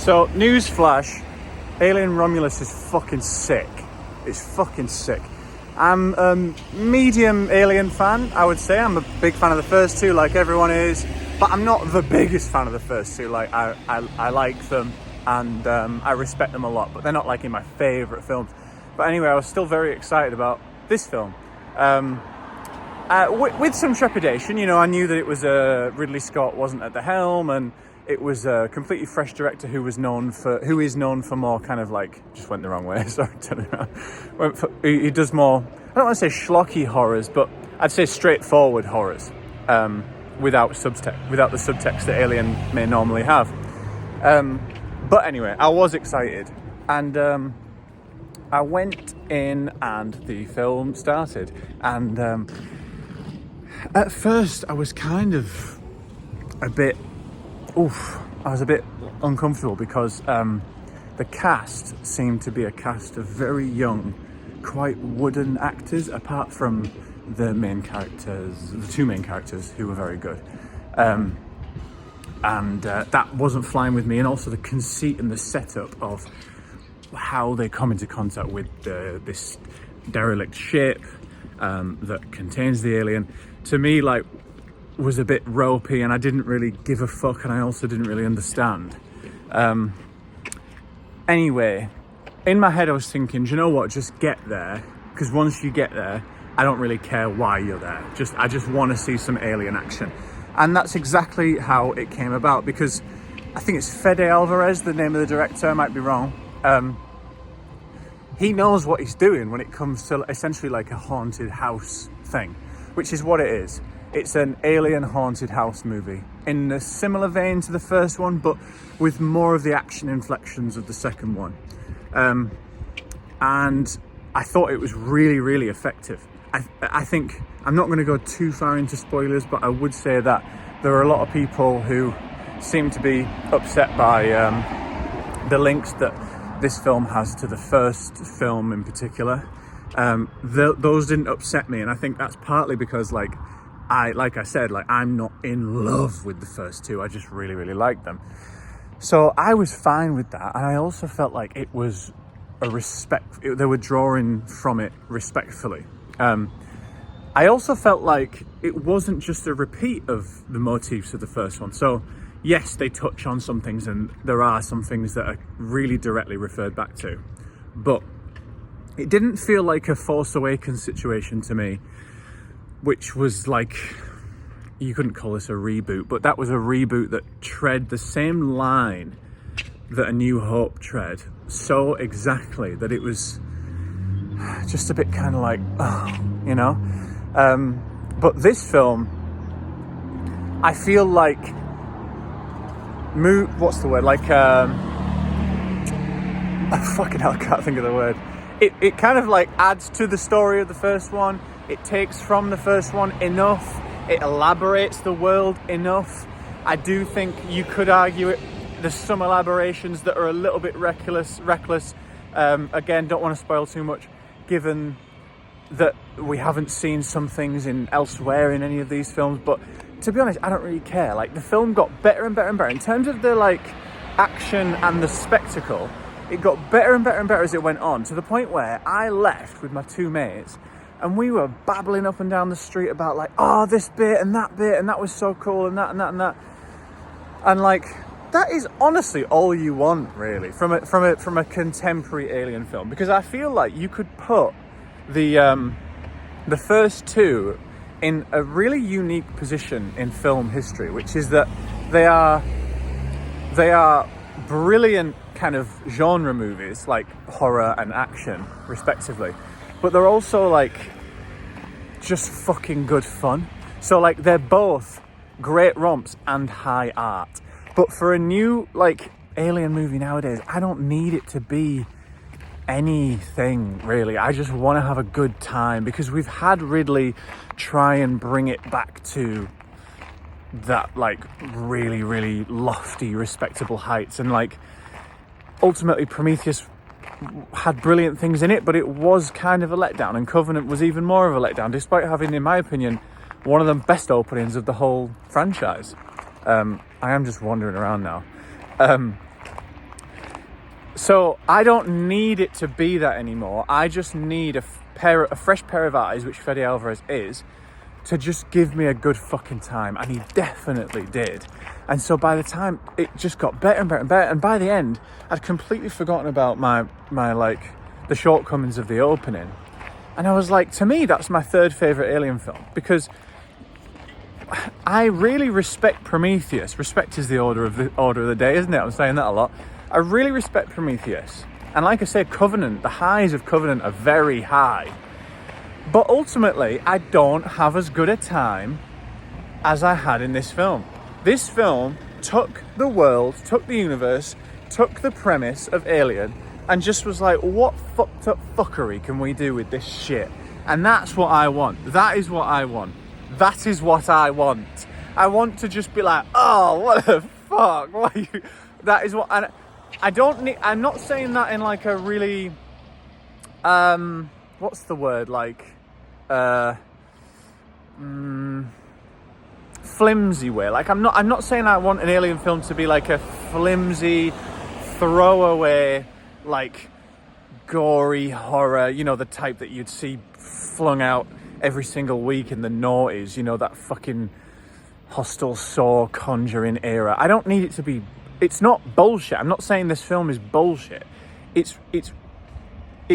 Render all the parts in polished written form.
So, newsflash, Alien Romulus is fucking sick. It's fucking sick. I'm a medium Alien fan, I would say. I'm a big fan of the first two, like everyone is. But I'm not the biggest fan of the first two. Like, I like them and I respect them a lot. But they're not, like, in my favourite films. But anyway, I was still very excited about this film. With some trepidation, you know, I knew that it was Ridley Scott wasn't at the helm, and it was a completely fresh director who is known for more kind of like, just went the wrong way, sorry, turn it around. He does more, I don't want to say schlocky horrors, but I'd say straightforward horrors, without the subtext that Alien may normally have. But anyway, I was excited, and I went in and the film started, and at first I was kind of a bit uncomfortable because the cast seemed to be a cast of very young, quite wooden actors, apart from the two main characters who were very good. And that wasn't flying with me, and also the conceit and the setup of how they come into contact with this derelict ship that contains the alien, to me, like, was a bit ropey, and I didn't really give a fuck, and I also didn't really understand. Anyway, in my head I was thinking, do you know what, just get there, because once you get there, I don't really care why you're there. I just want to see some alien action. And that's exactly how it came about, because I think it's Fede Alvarez, the name of the director, I might be wrong. He knows what he's doing when it comes to essentially like a haunted house thing, which is what it is. It's an alien haunted house movie in a similar vein to the first one, but with more of the action inflections of the second one. And I thought it was really, really effective. I think, I'm not going to go too far into spoilers, but I would say that there are a lot of people who seem to be upset by the links that this film has to the first film in particular. Those didn't upset me, and I think that's partly because, like I said, I'm not in love with the first two. I just really, really like them. So I was fine with that, and I also felt like it was they were drawing from it respectfully. I also felt like it wasn't just a repeat of the motifs of the first one. So yes, they touch on some things, and there are some things that are really directly referred back to, but it didn't feel like a Force Awakens situation to me, which was like, you couldn't call this a reboot, but that was a reboot that tread the same line that A New Hope tread so exactly that it was just a bit kind of like, oh, you know? But this film, I feel like, what's the word? Like, fucking hell, I can't think of the word. It kind of like adds to the story of the first one. It takes from the first one enough. It elaborates the world enough. I do think you could argue it. There's some elaborations that are a little bit reckless. Again, don't want to spoil too much, given that we haven't seen some things elsewhere in any of these films. But to be honest, I don't really care. Like, the film got better and better and better in terms of the like action and the spectacle. It got better and better and better as it went on, to the point where I left with my two mates and we were babbling up and down the street about like, oh, this bit and that was so cool, and that and that and that. And like, that is honestly all you want, really, from a contemporary alien film, because I feel like you could put the first two in a really unique position in film history, which is that they are brilliant kind of genre movies, like horror and action respectively, but they're also like just fucking good fun. So like, they're both great romps and high art. But for a new like alien movie nowadays, I don't need it to be anything really. I just want to have a good time, because we've had Ridley try and bring it back to that like really, really lofty, respectable heights, and like ultimately Prometheus had brilliant things in it, but it was kind of a letdown, and Covenant was even more of a letdown, despite having, in my opinion, one of the best openings of the whole franchise. I am just wandering around now. So I don't need it to be that anymore. I just need a fresh pair of eyes, which Fede Alvarez is, to just give me a good fucking time. And he definitely did. And so by the time it just got better and better and better, and by the end, I'd completely forgotten about my like the shortcomings of the opening. And I was like, to me, that's my third favourite Alien film, because I really respect Prometheus. Respect is the order of the day, isn't it? I'm saying that a lot. I really respect Prometheus. And like I say, Covenant, the highs of Covenant are very high. But ultimately, I don't have as good a time as I had in this film. This film took the world, took the universe, took the premise of Alien, and just was like, what fucked up fuckery can we do with this shit? And that's what I want. That is what I want. That is what I want. I want to just be like, oh, what the fuck? What are you? That is what... And I don't need... I'm not saying that in like a really... what's the word? Like... flimsy way. Like, I'm not saying I want an Alien film to be like a flimsy, throwaway, like, gory horror, you know, the type that you'd see flung out every single week in the noughties, you know, that fucking Hostel, Saw, Conjuring era. I don't need it to be... It's not bullshit. I'm not saying this film is bullshit. It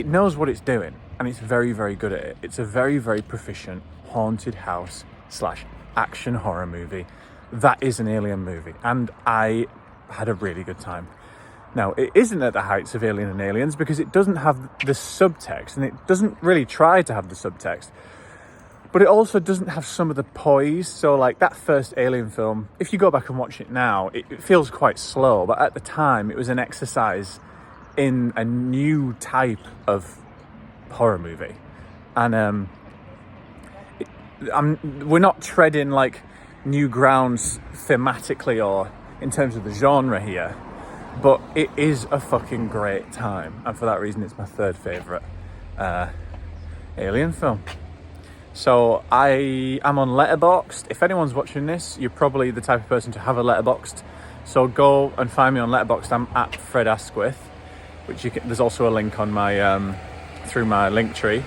knows what it's doing, and it's very, very good at it. It's a very, very proficient haunted house / action horror movie. That is an Alien movie, and I had a really good time. Now, it isn't at the heights of Alien and Aliens because it doesn't have the subtext, and it doesn't really try to have the subtext, but it also doesn't have some of the poise. So like that first Alien film, if you go back and watch it now, it feels quite slow, but at the time it was an exercise in a new type of horror movie. And we're not treading like new grounds thematically or in terms of the genre here, but it is a fucking great time, and for that reason it's my third favourite Alien film. So I am on Letterboxd. If anyone's watching this, you're probably the type of person to have a Letterboxd, so go and find me on Letterboxd. I'm at Fred Asquith, which there's also a link on my through my link tree.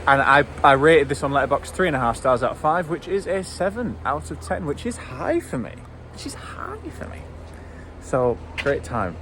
And I rated this on Letterboxd 3.5 stars out of 5, which is a 7 out of 10, which is high for me. So great time.